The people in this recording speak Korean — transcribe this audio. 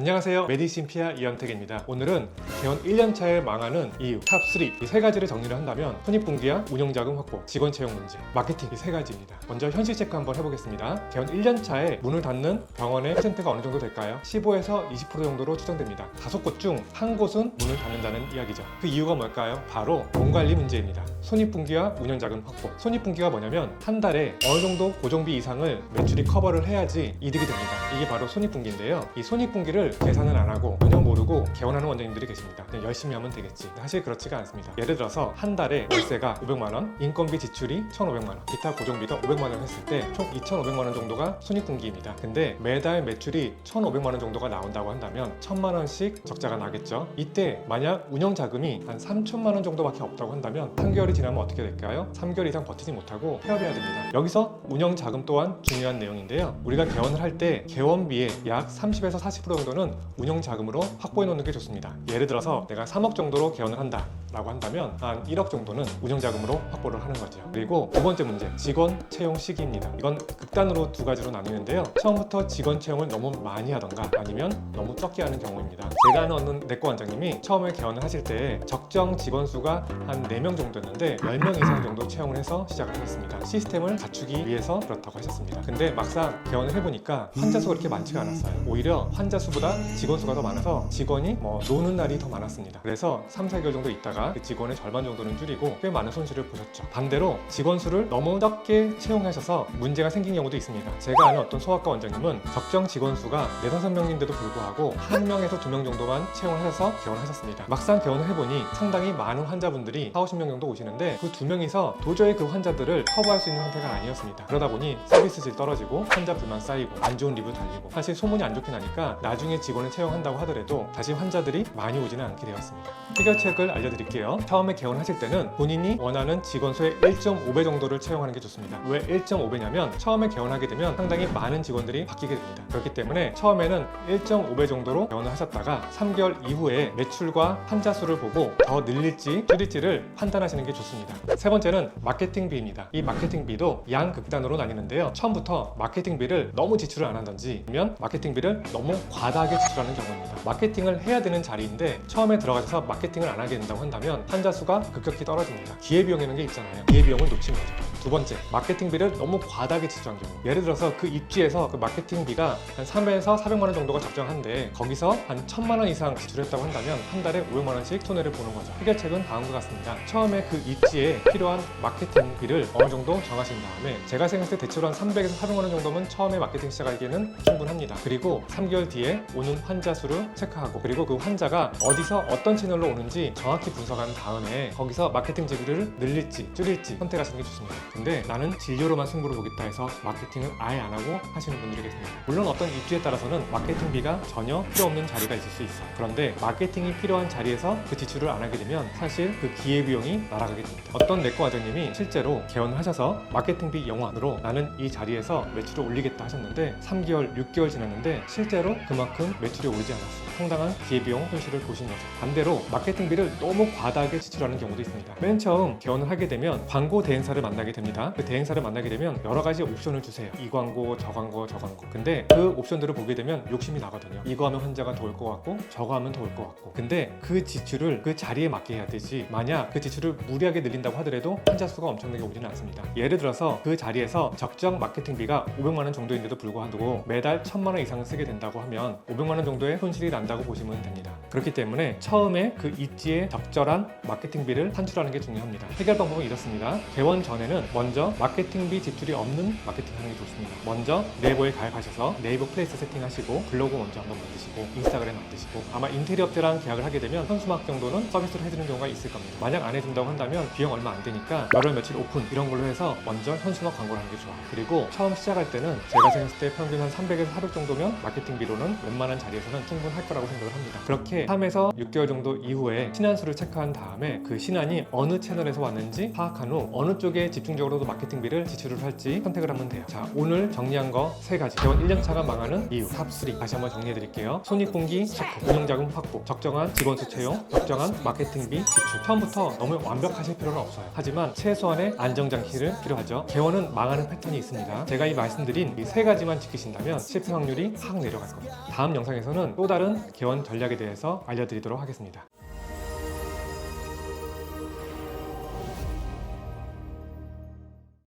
안녕하세요. 메디신 피아 이현택입니다. 오늘은 개원 1년차에 망하는 이유 탑3 이 세 가지를 정리를 한다면 손익분기와 운영자금 확보, 직원 채용 문제, 마케팅 이 세 가지입니다. 먼저 현실 체크 한번 해보겠습니다. 개원 1년차에 문을 닫는 병원의 퍼센트가 어느 정도 될까요? 15에서 20% 정도로 추정됩니다. 5곳 중 한 곳은 문을 닫는다는 이야기죠. 그 이유가 뭘까요? 바로 몸관리 문제입니다. 손익분기와 운영자금 확보. 손익분기가 뭐냐면 한 달에 어느 정도 고정비 이상을 매출이 커버를 해야지 이득이 됩니다. 이게 바로 손익분기인데요. 이 손익분기를 계산을 안 하고 운영 모르고 개원하는 원장님들이 계십니다. 그냥 열심히 하면 되겠지. 사실 그렇지가 않습니다. 예를 들어서 한 달에 월세가 500만원, 인건비 지출이 1,500만원, 기타 고정비가 500만원 했을 때 총 2,500만원 정도가 손익분기입니다. 근데 매달 매출이 1,500만원 정도가 나온다고 한다면 1,000만원씩 적자가 나겠죠. 이때 만약 운영자금이 한 3천만원 정도밖에 없다고 한다면 3개월이 지나면 어떻게 될까요? 3개월 이상 버티지 못하고 폐업해야 됩니다. 여기서 운영자금 또한 중요한 내용인데요. 우리가 개원을 할 때 개원비의 약 30에서 40% 정도는 운영자금으로 확보해 놓는 게 좋습니다. 예를 들어서 내가 3억 정도로 개원을 한다 라고 한다면 한 1억 정도는 운영자금으로 확보를 하는 거죠. 그리고 두 번째 문제, 직원 채용 시기입니다. 이건 극단으로 두 가지로 나뉘는데요. 처음부터 직원 채용을 너무 많이 하던가 아니면 너무 적게 하는 경우입니다. 제가 아는 어느 내과 원장님이 처음에 개원을 하실 때 적정 직원 수가 한 4명 정도였는데 10명 이상 정도 채용을 해서 시작을 하셨습니다. 시스템을 갖추기 위해서 그렇다고 하셨습니다. 근데 막상 개원을 해보니까 환자 수가 그렇게 많지가 않았어요. 오히려 환자 수보다 직원 수가 더 많아서 직원이 노는 날이 더 많았습니다. 그래서 3, 4개월 정도 있다가 그 직원의 절반 정도는 줄이고 꽤 많은 손실을 보셨죠. 반대로 직원 수를 너무 적게 채용하셔서 문제가 생긴 경우도 있습니다. 제가 아는 어떤 소아과 원장님은 적정 직원 수가 4, 5명인데도 불구하고 1명에서 2명 정도만 채용하셔서 개원하셨습니다. 막상 개원을 해보니 상당히 많은 환자분들이 4, 50명 정도 오시는데 그 2명이서 도저히 그 환자들을 커버할 수 있는 상태가 아니었습니다. 그러다 보니 서비스 질 떨어지고 환자 불만 쌓이고 안 좋은 리뷰 달리고 사실 소문이 안 좋게 나니까 나중에 직원을 채용한다고 하더라도 다시 환자들이 많이 오지는 않게 되었습니다. 해결책을 알려드릴게요. 처음에 개원하실 때는 본인이 원하는 직원 수의 1.5배 정도를 채용하는 게 좋습니다. 왜 1.5배냐면 처음에 개원하게 되면 상당히 많은 직원들이 바뀌게 됩니다. 그렇기 때문에 처음에는 1.5배 정도로 개원을 하셨다가 3개월 이후에 매출과 환자 수를 보고 더 늘릴지 줄일지를 판단하시는 게 좋습니다. 세 번째는 마케팅비입니다. 이 마케팅비도 양극단으로 나뉘는데요. 처음부터 마케팅비를 너무 지출을 안 한다든지 아니면 마케팅비를 너무 과다하게 지출하는 경우입니다. 마케팅을 해야 되는 자리인데 처음에 들어가셔서 마케팅을 안 하게 된다고 한다면 환자 수가 급격히 떨어집니다. 기회비용이라는 게 있잖아요. 기회비용을 놓친 거죠. 두 번째, 마케팅비를 너무 과다하게 지출한 경우. 예를 들어서 그 입지에서 그 마케팅비가 한 300에서 400만 원 정도가 적정한데 거기서 한 1,000만 원 이상 지출했다고 한다면 한 달에 500만 원씩 손해를 보는 거죠. 해결책은 다음과 같습니다. 처음에 그 입지에 필요한 마케팅비를 어느 정도 정하신 다음에 제가 생각했을 때 대체로 한 300에서 400만 원 정도면 처음에 마케팅 시작하기에는 충분합니다. 그리고 3개월 뒤에 오는 환자 수를 체크하고 그리고 그 환자가 어디서 어떤 채널로 오는지 정확히 분석한 다음에 거기서 마케팅 지출을 늘릴지 줄일지 선택하시는 게 좋습니다. 근데 나는 진료로만 승부를 보겠다 해서 마케팅을 아예 안 하고 하시는 분들이 계십니다. 물론 어떤 입지에 따라서는 마케팅비가 전혀 필요 없는 자리가 있을 수 있어요. 그런데 마케팅이 필요한 자리에서 그 지출을 안 하게 되면 사실 그 기회비용이 날아가게 됩니다. 어떤 내과 원장님이 실제로 개원을 하셔서 마케팅비 영환으로 나는 이 자리에서 매출을 올리겠다 하셨는데 3개월, 6개월 지났는데 실제로 그만큼 매출이 오르지 않았어요. 상당한 기회비용 손실을 보신 거죠. 반대로 마케팅비를 너무 과다하게 지출하는 경우도 있습니다. 맨 처음 개원을 하게 되면 광고 대행사를 만나게 됩니다. 그 대행사를 만나게 되면 여러 가지 옵션을 주세요. 이 광고, 저 광고, 저 광고. 근데 그 옵션들을 보게 되면 욕심이 나거든요. 이거 하면 환자가 더 올 것 같고 저거 하면 더 올 것 같고. 근데 그 지출을 그 자리에 맞게 해야 되지 만약 그 지출을 무리하게 늘린다고 하더라도 환자 수가 엄청나게 오지는 않습니다. 예를 들어서 그 자리에서 적정 마케팅비가 500만 원 정도인데도 불구하고 매달 1,000만 원 이상을 쓰게 된다고 하면 500만 원 정도의 손실이 난다고 보시면 됩니다. 그렇기 때문에 처음에 그 입지에 적절한 마케팅비를 산출하는 게 중요합니다. 해결 방법은 이렇습니다. 개원 전에는 먼저 마케팅비 지출이 없는 마케팅 하는 게 좋습니다. 먼저 네이버에 가입하셔서 네이버 플레이스 세팅하시고 블로그 먼저 한번 만드시고 인스타그램 만드시고 아마 인테리어 업체랑 계약을 하게 되면 현수막 정도는 서비스를 해주는 경우가 있을 겁니다. 만약 안 해준다고 한다면 비용 얼마 안 되니까 열흘 며칠 오픈 이런 걸로 해서 먼저 현수막 광고를 하는 게 좋아요. 그리고 처음 시작할 때는 제가 생각했을 때 평균 한 300에서 400 정도면 마케팅비로는 웬만한 자리에서는 충분할 거라고 생각을 합니다. 그렇게 3에서 6개월 정도 이후에 신안수를 체크한 다음에 그 신안이 어느 채널에서 왔는지 파악한 후 어느 쪽에 집중력 집중적으로도 마케팅비를 지출을 할지 선택을 하면 돼요. 자, 오늘 정리한 거 3가지. 개원 1년차가 망하는 이유 탑3 다시 한번 정리해 드릴게요. 손익분기 체크, 운영자금 확보, 적정한 직원수 채용, 적정한 마케팅비 지출. 처음부터 너무 완벽하실 필요는 없어요. 하지만 최소한의 안정장치를 필요하죠. 개원은 망하는 패턴이 있습니다. 제가 이 말씀드린 이 3가지만 지키신다면 실패 확률이 확 내려갈 겁니다. 다음 영상에서는 또 다른 개원 전략에 대해서 알려드리도록 하겠습니다.